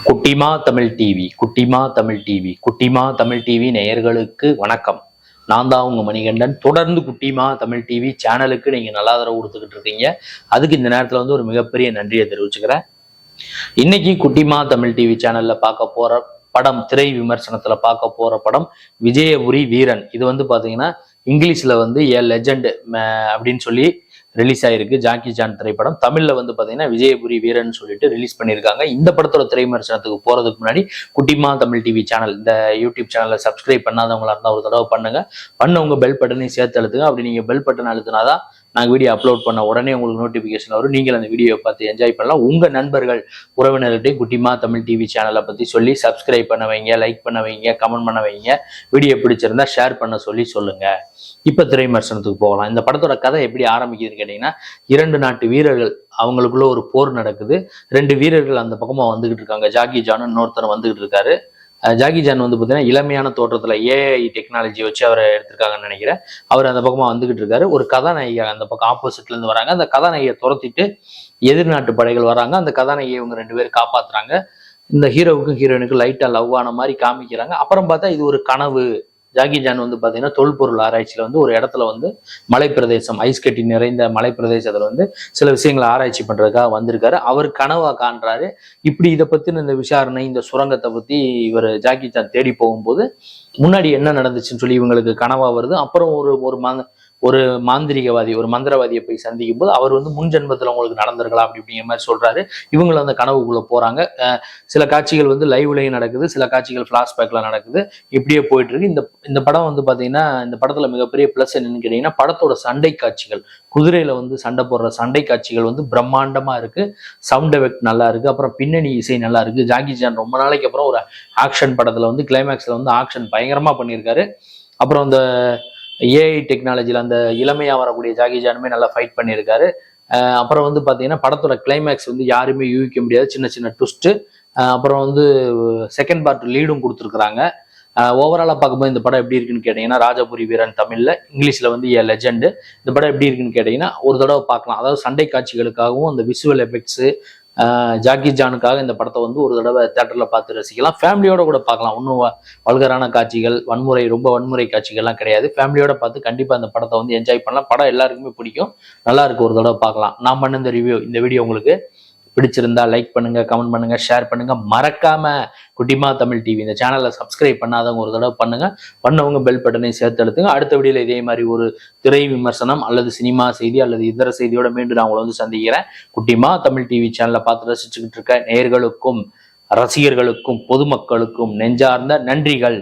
குட்டிமா தமிழ் டிவி நேயர்களுக்கு வணக்கம். நான் தான் உங்க மணிகண்டன். தொடர்ந்து குட்டிமா தமிழ் டிவி சேனலுக்கு நீங்க நல்ல ஆதரவு கொடுத்துக்கிட்டு இருக்கீங்க. அதுக்கு இந்த நேரத்துல ஒரு மிகப்பெரிய நன்றியை தெரிவிச்சுக்கிறேன். இன்னைக்கு குட்டிமா தமிழ் டிவி சேனல்ல பார்க்க போற படம், திரை விமர்சனத்துல பார்க்க போற படம் விஜயபுரி வீரன். இது பாத்தீங்கன்னா இங்கிலீஷ்ல ஏ லெஜண்ட் அப்படின்னு சொல்லி ரிலீஸ் ஆயிருக்கு. ஜாக்கி ஜான் திரைப்படம். தமிழ்ல பாத்தீங்கன்னா விஜயபுரி வீரன் சொல்லிட்டு ரிலீஸ் பண்ணியிருக்காங்க. இந்த படத்தோட திரை விமர்சனத்துக்கு போறதுக்கு முன்னாடி குட்டிமா தமிழ் டிவி சேனல், இந்த யூடியூப் சேனலை சப்ஸ்கிரைப் பண்ணாதவங்களா இருந்தா ஒரு தடவை பண்ணுங்க. உங்க பெல் பட்டனையும் சேர்த்து அழுத்துங்க. அப்படி நீங்க பெல் பட்டன் அழுத்தினாதான் நாங்கள் வீடியோ அப்லோட் பண்ண உடனே உங்களுக்கு நோட்டிஃபிகேஷன் வரும். நீங்கள் அந்த வீடியோவை பார்த்து என்ஜாய் பண்ணலாம். உங்க நண்பர்கள் உறவினர்கிட்டையும் குட்டிமா தமிழ் டிவி சேனலை பத்தி சொல்லி சப்ஸ்கிரைப் பண்ண வைங்க, லைக் பண்ண வைங்க, கமெண்ட் பண்ண வைங்க. வீடியோ பிடிச்சிருந்தா ஷேர் பண்ண சொல்லுங்க. இப்ப திரை விமர்சனத்துக்கு போகலாம். இந்த படத்தோட கதை எப்படி ஆரம்பிக்குதுன்னு கேட்டீங்கன்னா, 2 நாட்டு வீரர்கள் அவங்களுக்குள்ள ஒரு போர் நடக்குது. 2 வீரர்கள் அந்த பக்கமா வந்துகிட்டு இருக்காங்க. ஜாக்கி ஜான் இன்னொருத்தர் வந்துகிட்டு இருக்காரு. ஜாக்கி ஜான் பார்த்தீங்கன்னா இளமையான தோற்றத்துல ஏஐ டெக்னாலஜி வச்சு அவரை எடுத்திருக்காங்கன்னு நினைக்கிறேன். அவர் அந்த பக்கமா வந்துகிட்டு இருக்காரு. ஒரு கதாநாயகி அந்த பக்கம் ஆப்போசிட்ல இருந்து வராங்க. அந்த கதாநாயகியை துரத்திட்டு எதிர்நாட்டு படைகள் வராங்க. அந்த கதாநாயகியை இவங்க 2 பேரும் காப்பாத்துறாங்க. இந்த ஹீரோவுக்கும் ஹீரோயினுக்கும் லைட்டா லவ் ஆன மாதிரி காமிக்கிறாங்க. அப்புறம் பார்த்தா இது ஒரு கனவு. ஜாக்கி ஜான் பாத்தீங்கன்னா தொல்பொருள் ஆராய்ச்சியில ஒரு இடத்துல மலைப்பிரதேசம், ஐஸ் கட்டி நிறைந்த மலைப்பிரதேசத்துல சில விஷயங்களை ஆராய்ச்சி பண்றதுக்காக வந்திருக்காரு. அவர் கனவா காண்றாரு. இப்படி இதை பத்தின இந்த விசாரணை, இந்த சுரங்கத்தை பத்தி இவர் ஜாக்கி ஜான் தேடி போகும்போது முன்னாடி என்ன நடந்துச்சுன்னு சொல்லி இவங்களுக்கு கனவா வருது. அப்புறம் ஒரு மாந்திரிகவாதி, ஒரு மந்திரவாதியை போய் சந்திக்கும் போது அவர் முன் ஜென்மத்துல உங்களுக்கு நடந்திருக்கலாம் அப்படிங்கிற மாதிரி சொல்றாரு. இவங்களும் அந்த கனவுக்குள்ள போறாங்க. சில காட்சிகள் லைவ்லயும் நடக்குது, சில காட்சிகள் பிளாஷ்பேக்ல நடக்குது. இப்படியே போயிட்டு இருக்கு. இந்த படம் பாத்தீங்கன்னா, இந்த படத்துல மிகப்பெரிய பிளஸ் என்னன்னு கேட்டீங்கன்னா, படத்தோட சண்டை காட்சிகள், குதிரையில சண்டை போடுற சண்டை காட்சிகள் பிரம்மாண்டமா இருக்கு. சவுண்ட் எஃபெக்ட் நல்லா இருக்கு. அப்புறம் பின்னணி இசை நல்லா இருக்கு. ஜாக்கி ஜான் ரொம்ப நாளைக்கு அப்புறம் ஒரு ஆக்ஷன் படத்துல கிளைமேக்ஸ்ல ஆக்ஷன் பயங்கரமா பண்ணியிருக்காரு. அப்புறம் அந்த ஏஐ டெக்னாலஜியில் அந்த இளமையா வரக்கூடிய ஜாக்கி ஜானுமே நல்லா ஃபைட் பண்ணியிருக்காரு. அப்புறம் பாத்தீங்கன்னா படத்தோட கிளைமேக்ஸ் யாருமே யூகிக்க முடியாது. சின்ன சின்ன ட்விஸ்ட். அப்புறம் செகண்ட் பார்ட் லீடும் கொடுத்துருக்குறாங்க. ஓவராலா பார்க்கும்போது இந்த படம் எப்படி இருக்குன்னு கேட்டீங்கன்னா, ராஜபுரி வீரன் தமிழ்ல, இங்கிலீஷ்ல ஏ லெஜண்ட். இந்த படம் எப்படி இருக்குன்னு கேட்டீங்கன்னா ஒரு தடவை பார்க்கலாம். அதாவது சண்டை காட்சிகளுக்காகவும் அந்த விஷுவல் எஃபெக்ட்ஸ், ஜாக்கி ஜானுக்காக இந்த படத்தை ஒரு தடவை தியேட்டர்ல பார்த்து ரசிக்கலாம். ஃபேமிலியோட கூட பார்க்கலாம். ஒன்றும் வல்கரான காட்சிகள், ரொம்ப வன்முறை காட்சிகள்லாம் கிடையாது. ஃபேமிலியோட பார்த்து கண்டிப்பா இந்த படத்தை என்ஜாய் பண்ணலாம். படம் எல்லாருக்குமே பிடிக்கும். நல்லா இருக்கு, ஒரு தடவை பார்க்கலாம். நான் பண்ண இந்த வீடியோ உங்களுக்கு பிடிச்சிருந்தா லைக் பண்ணுங்க, கமெண்ட் பண்ணுங்க, ஷேர் பண்ணுங்க. மறக்காம குட்டிமா தமிழ் டிவி இந்த சேனலை சப்ஸ்கிரைப் பண்ணாதவங்க ஒரு தடவை பண்ணவங்க பெல் பட்டனை சேர்த்து அழுத்துங்க. அடுத்த வீடியோல இதே மாதிரி ஒரு திரை விமர்சனம் அல்லது சினிமா செய்தி அல்லது இதர செய்தியோட மீண்டும் நான் உங்களை சந்திக்கிறேன். குட்டிமா தமிழ் டிவி சேனலை பார்த்து ரசிச்சுக்கிட்டு இருக்க நேயர்களுக்கும், ரசிகர்களுக்கும், பொதுமக்களுக்கும் நெஞ்சார்ந்த நன்றிகள்.